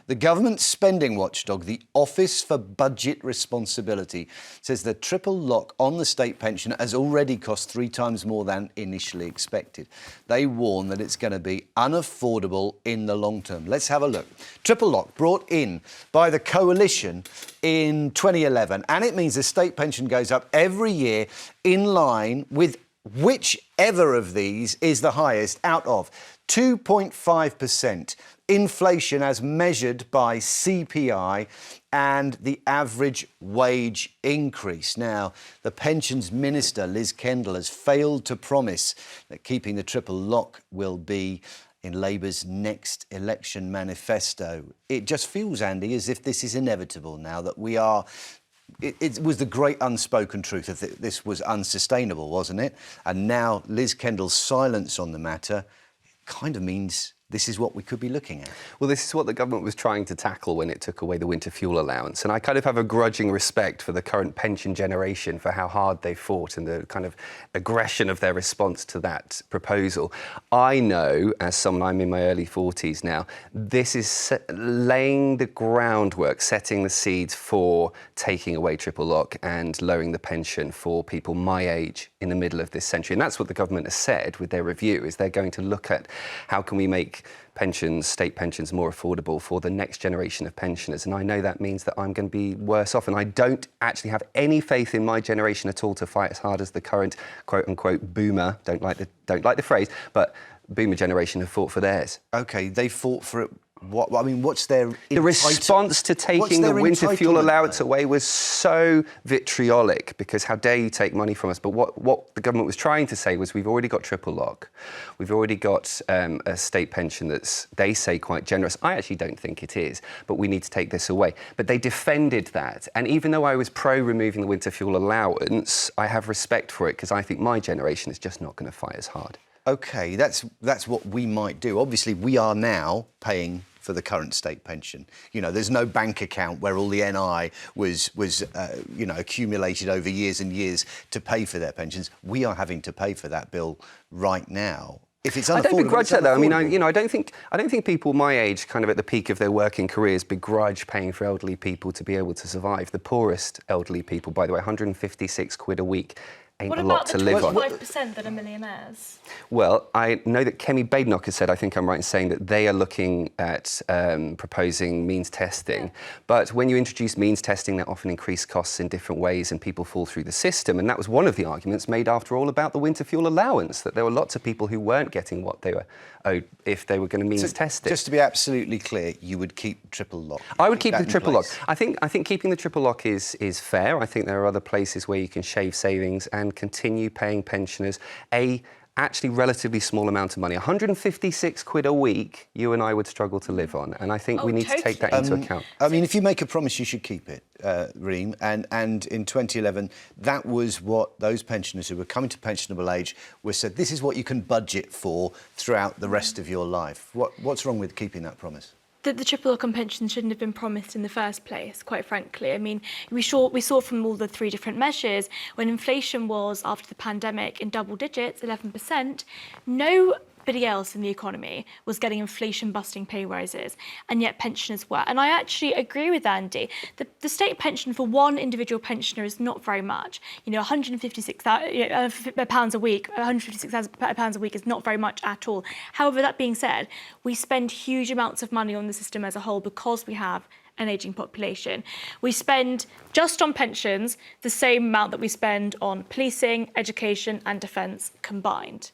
The government spending watchdog, the Office for Budget Responsibility, says the triple lock on the state pension has already cost 3 times more than initially expected. They warn that it's going to be unaffordable in the long term. Let's have a look. Triple lock brought in by the coalition in 2011, and it means the state pension goes up every year in line with whichever of these is the highest out of 2.5%. Inflation as measured by CPI and the average wage increase. Now, the Pensions Minister, Liz Kendall, has failed to promise that keeping the triple lock will be in Labour's next election manifesto. It just feels, Andy, as if this is inevitable now, that we are... It was the great unspoken truth that this was unsustainable, wasn't it? And now Liz Kendall's silence on the matter kind of means this is what we could be looking at. Well, this is what the government was trying to tackle when it took away the winter fuel allowance. And I kind of have a grudging respect for the current pension generation for how hard they fought and the kind of aggression of their response to that proposal. I know, as someone, I'm in my early 40s now, this is laying the groundwork, setting the seeds for taking away triple lock and lowering the pension for people my age in the middle of this century. And that's what the government has said with their review, is they're going to look at how can we make pensions, state pensions, more affordable for the next generation of pensioners. And I know that means that I'm going to be worse off. And I don't actually have any faith in my generation at all to fight as hard as the current quote-unquote boomer, don't like the phrase, but boomer generation have fought for theirs. OK, they fought for it. What, I mean, what's their... The response to taking the winter fuel allowance away was so vitriolic, because how dare you take money from us? But what the government was trying to say was we've already got triple lock. We've already got a state pension that's, they say, quite generous. I actually don't think it is, but we need to take this away. But they defended that. And even though I was pro-removing the winter fuel allowance, I have respect for it, because I think my generation is just not going to fight as hard. OK, that's what we might do. Obviously, we are now paying for the current state pension. You know, there's no bank account where all the NI was accumulated over years and years to pay for their pensions. We are having to pay for that bill right now. If it's unaffordable, I don't begrudge that, though. I mean, I don't think people my age, kind of at the peak of their working careers, begrudge paying for elderly people to be able to survive. The poorest elderly people, by the way, 156 quid a week. Ain't a lot to live on. What about the 25% that are millionaires? Well, I know that Kemi Badenoch has said, I think I'm right in saying, that they are looking at proposing means testing. Yeah. But when you introduce means testing, that often increases costs in different ways and people fall through the system. And that was one of the arguments made, after all, about the winter fuel allowance, that there were lots of people who weren't getting what they were owed if they were going to means test it. Just to be absolutely clear, you would keep triple lock? I would keep the triple lock. I think keeping the triple lock is fair. I think there are other places where you can shave savings and continue paying pensioners a actually relatively small amount of money. 156 quid a week, you and I would struggle to live on. And I think we need to take that into account. I mean, if you make a promise, you should keep it, Reem. And in 2011, that was what those pensioners who were coming to pensionable age were said, this is what you can budget for throughout the rest of your life. What's wrong with keeping that promise? That the triple lock on pensions shouldn't have been promised in the first place, quite frankly. I mean, we saw from all the 3 different measures, when inflation was, after the pandemic, in double digits, 11%, nobody else in the economy was getting inflation-busting pay rises, and yet pensioners were. And I actually agree with Andy. The state pension for one individual pensioner is not very much. You know, £156,000 a week, £156,000 a week is not very much at all. However, that being said, we spend huge amounts of money on the system as a whole because we have an ageing population. We spend, just on pensions, the same amount that we spend on policing, education and defence combined.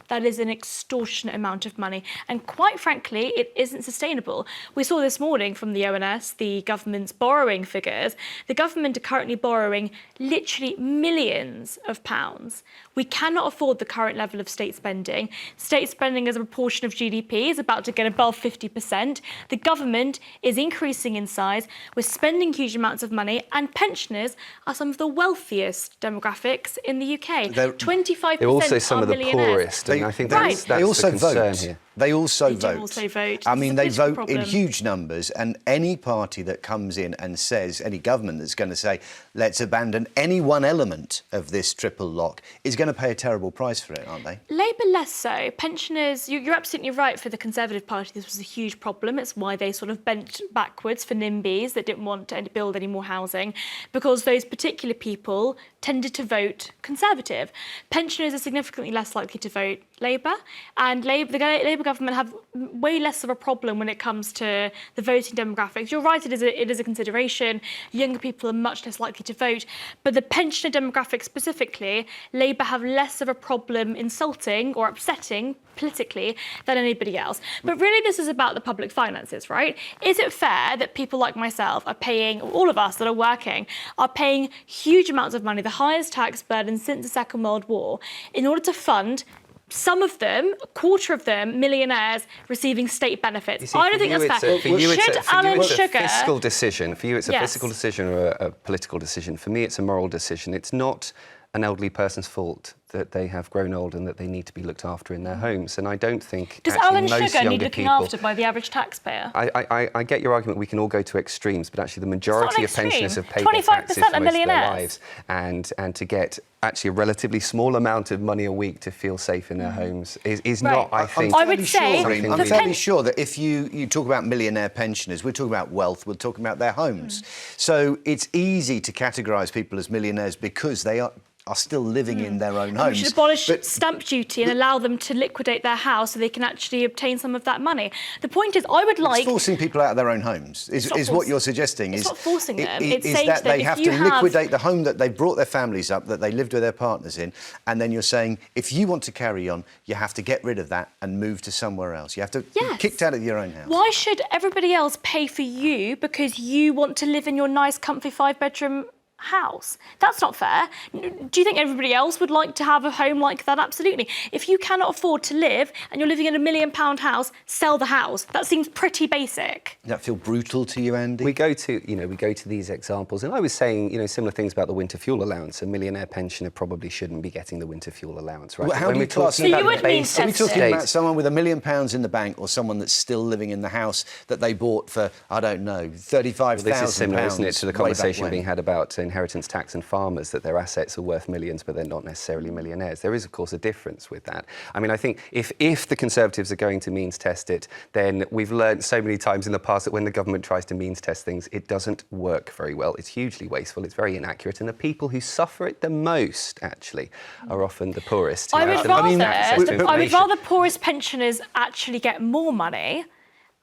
That is an extortionate amount of money. And quite frankly, it isn't sustainable. We saw this morning from the ONS, the government's borrowing figures. The government are currently borrowing literally millions of pounds. We cannot afford the current level of state spending. State spending as a proportion of GDP is about to get above 50%. The government is increasing in size. We're spending huge amounts of money, and pensioners are some of the wealthiest demographics in the UK. 25% they're also some are of the millionaires. poorest. And I think that's they also the concern vote. here. They also They vote. do also vote. I It's mean, a they political vote in problem. huge numbers, and any party that comes in and says, any government that's going to say, let's abandon any one element of this triple lock, is going to pay a terrible price for it, aren't they? Labour less so. Pensioners, you're absolutely right. For the Conservative Party, this was a huge problem. It's why they sort of bent backwards for NIMBYs that didn't want to build any more housing, because those particular people tended to vote Conservative. Pensioners are significantly less likely to vote Labour, and the Labour government have way less of a problem when it comes to the voting demographics. You're right, it is a consideration. Younger people are much less likely to vote, but the pensioner demographic specifically, Labour have less of a problem insulting or upsetting politically than anybody else. But really, this is about the public finances, right? Is it fair that people like myself are paying, all of us that are working, are paying huge amounts of money, the highest tax burden since the Second World War, in order to fund some of them, a quarter of them, millionaires receiving state benefits? See, I don't think that's fair. Should Alan Sugar... a fiscal decision. For you, it's a Yes. fiscal decision or a political decision. For me, it's a moral decision. It's not an elderly person's fault that they have grown old and that they need to be looked after in their homes. And I don't think Does actually Alan most Sugar need younger looking people... after by the average taxpayer? I get your argument. We can all go to extremes, but actually the majority of pensioners have paid 25% their taxes for most are of their millionaires. lives, and to get actually a relatively small amount of money a week to feel safe in their homes is Right. not, I think... I would say something I'm the fairly sure that if you talk about millionaire pensioners, we're talking about wealth, we're talking about their homes. So it's easy to categorise people as millionaires because they are still living in their own homes. We should abolish stamp duty and allow them to liquidate their house so they can actually obtain some of that money. The point is, I would like... It's forcing people out of their own homes, is what you're suggesting. It's not forcing them. Is It's saying that to them, they if have you to liquidate the home that they brought their families up, that they lived with their partners in, and then you're saying, if you want to carry on, you have to get rid of that and move to somewhere else. You have to be Yes. kicked out of your own house. Why should everybody else pay for you because you want to live in your nice, comfy 5-bedroom house? That's not fair. Do you think everybody else would like to have a home like that? Absolutely. If you cannot afford to live and you're living in £1 million house, sell the house. That seems pretty basic. Does that feel brutal to you, Andy? We go to these examples, and I was saying, similar things about the winter fuel allowance. A millionaire pensioner probably shouldn't be getting the winter fuel allowance, right? Well, how When do you we're class talking it? So you about would the mean basic Are we talking state- about someone with £1 million in the bank or someone that's still living in the house that they bought for, I don't know, £35,000? This is similar, isn't it, to the way back conversation when? being had about inheritance tax and farmers, that their assets are worth millions, but they're not necessarily millionaires. There is, of course, a difference with that. I mean, I think if the Conservatives are going to means test it, then we've learned so many times in the past that when the government tries to means test things, it doesn't work very well. It's hugely wasteful, it's very inaccurate, and the people who suffer it the most, actually, are often the poorest. who I have would the least access to rather information. poorest pensioners actually get more money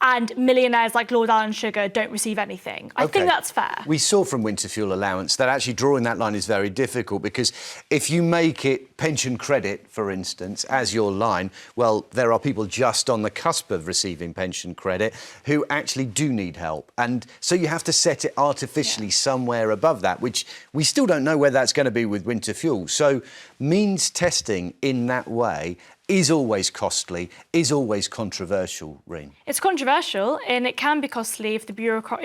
and millionaires like Lord Alan Sugar don't receive anything. I think that's fair. We saw from winter fuel allowance that actually drawing that line is very difficult, because if you make it pension credit, for instance, as your line, well, there are people just on the cusp of receiving pension credit who actually do need help. And so you have to set it artificially somewhere above that, which we still don't know where that's going to be with winter fuel. So means testing in that way is always costly, is always controversial, Reem. It's controversial and it can be costly if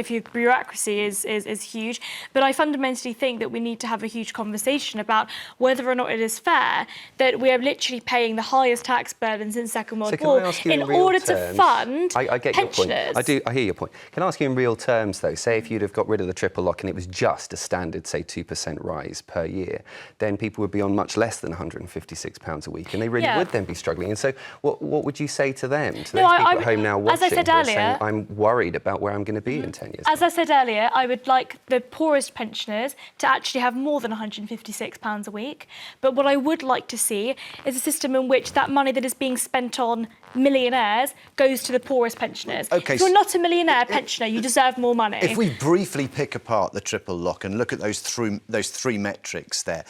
your bureaucracy is huge. But I fundamentally think that we need to have a huge conversation about whether or not it is fair that we are literally paying the highest tax burden since Second World War in order to fund I get pensioners. your point. I hear your point. Can I ask you in real terms, though, say if you'd have got rid of the triple lock and it was just a standard, say, 2% rise per year, then people would be on much less than £156 a week, and they really would then be struggling. And so what would you say to them, to those people at home now watching, as I said who are earlier, saying, I'm worried about where I'm going to be in 10 years? As I said earlier, I would like the poorest pensioners to actually have more than £156 a week. But what I would like to see is a system in which that money that is being spent on millionaires goes to the poorest pensioners. Okay, if you're not a millionaire pensioner, you deserve more money. If we briefly pick apart the triple lock and look at those three metrics there,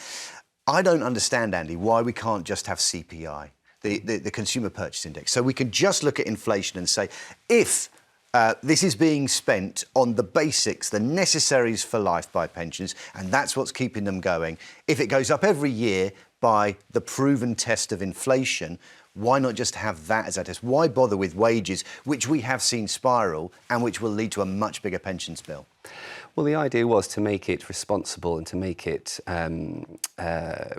I don't understand, Andy, why we can't just have CPI. The Consumer Purchase Index. So we can just look at inflation and say, if this is being spent on the basics, the necessaries for life by pensioners, and that's what's keeping them going, if it goes up every year by the proven test of inflation, why not just have that as our test? Why bother with wages, which we have seen spiral and which will lead to a much bigger pensions bill? Well, the idea was to make it responsible and to make it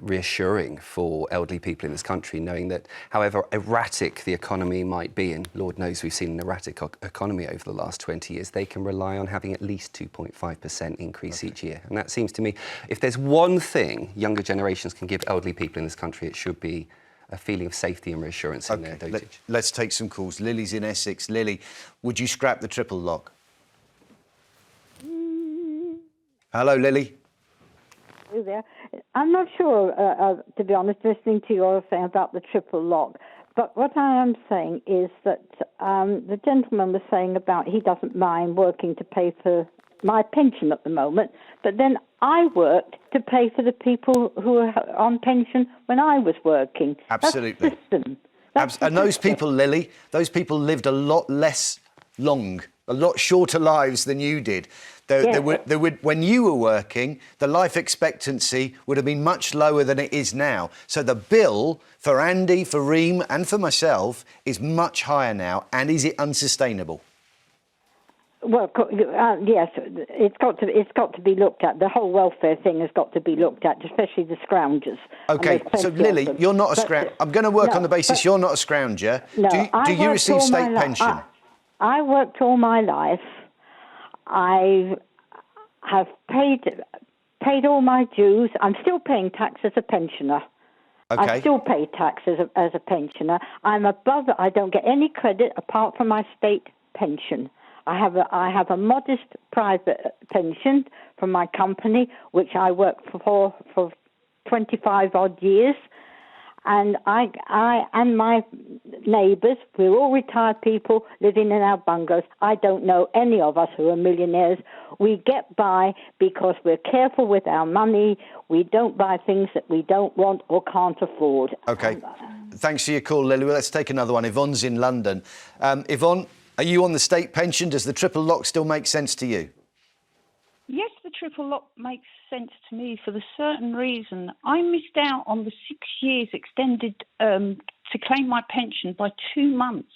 reassuring for elderly people in this country, knowing that however erratic the economy might be, and Lord knows we've seen an erratic economy over the last 20 years, they can rely on having at least 2.5% increase each year. And that seems to me, if there's one thing younger generations can give elderly people in this country, it should be a feeling of safety and reassurance in their dotage. Let's take some calls. Lily's in Essex. Lily, would you scrap the triple lock? Hello, Lily. Hey there. I'm not sure, to be honest, listening to your thing about the triple lock. But what I am saying is that the gentleman was saying about he doesn't mind working to pay for my pension at the moment, but then I worked to pay for the people who are on pension when I was working. Absolutely. That's the system. And those people, Lily, those people lived a lot less long, a lot shorter lives than you did. When you were working, the life expectancy would have been much lower than it is now. So the bill for Andy, for Reem and for myself is much higher now. And is it unsustainable? Well, yes, it's got to be looked at. The whole welfare thing has got to be looked at, especially the scroungers. OK, so Lily, you're not a scrounger. I'm going to work on the basis you're not a scrounger. No, do you receive state pension? I worked all my life. I have paid all my dues. I'm still paying tax as a pensioner. Okay. I still pay tax as a pensioner. I'm above. I don't get any credit apart from my state pension. I have a modest private pension from my company, which I worked for 25 odd years. And I and my neighbours, we're all retired people living in our bungalows. I don't know any of us who are millionaires. We get by because we're careful with our money. We don't buy things that we don't want or can't afford. OK. Thanks for your call, Lily. Well, let's take another one. Yvonne's in London. Yvonne, are you on the state pension? Does the triple lock still make sense to you? Yes, the triple lock makes sense to me for the certain reason. I missed out on the 6 years extended to claim my pension by 2 months.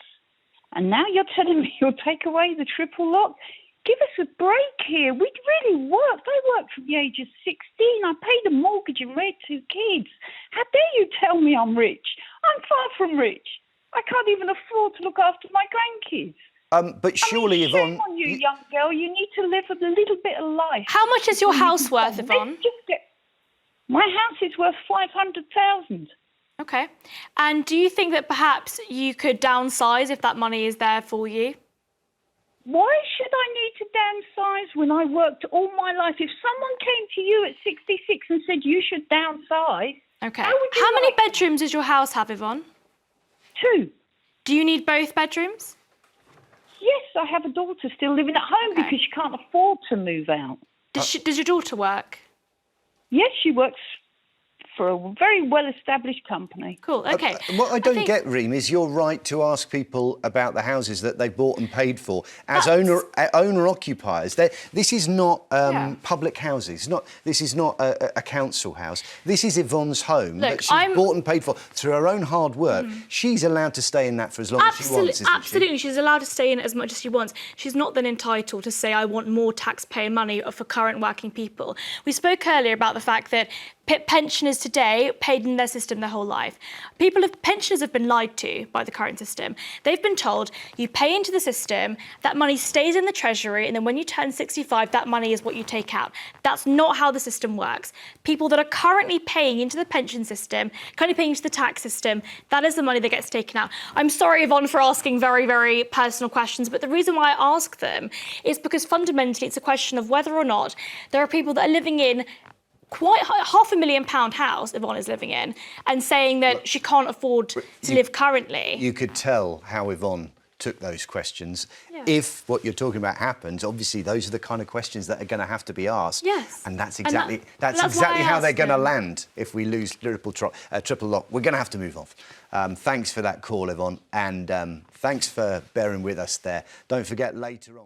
And now you're telling me you'll take away the triple lock? Give us a break here. We really worked. I worked from the age of 16. I paid a mortgage and reared 2 kids. How dare you tell me I'm rich? I'm far from rich. I can't even afford to look after my grandkids. But surely, Yvonne... Shame on you, young girl. You need to live a little bit of life. How much is your house worth, Yvonne? My house is worth 500,000. OK. And do you think that perhaps you could downsize if that money is there for you? Why should I need to downsize when I worked all my life? If someone came to you at 66 and said you should downsize... OK. How many bedrooms does your house have, Yvonne? 2. Do you need both bedrooms? Yes, I have a daughter still living at home because she can't afford to move out. Does your daughter work? Yes, she works for a very well-established company. Cool, OK. What I don't get, Reem, is you're right to ask people about the houses that they've bought and paid for as owner-occupiers. This is not public houses. This is not a council house. This is Yvonne's home that she's bought and paid for through her own hard work. She's allowed to stay in that for as long as she wants, isn't she? Absolutely, she's allowed to stay in it as much as she wants. She's not then entitled to say, I want more taxpayer money for current working people. We spoke earlier about the fact that pensioners today paid in their system their whole life. Pensioners have been lied to by the current system. They've been told you pay into the system, that money stays in the treasury, and then when you turn 65, that money is what you take out. That's not how the system works. People that are currently paying into the pension system, currently paying into the tax system, that is the money that gets taken out. I'm sorry, Yvonne, for asking very, very personal questions, but the reason why I ask them is because fundamentally it's a question of whether or not there are people that are living in quite £500,000 house Yvonne is living in and saying that she can't afford to live currently. You could tell how Yvonne took those questions. Yeah. If what you're talking about happens, obviously those are the kind of questions that are going to have to be asked. Yes. And that's exactly how they're going to land if we lose triple lock. We're going to have to move on. Thanks for that call, Yvonne, and thanks for bearing with us there. Don't forget later on...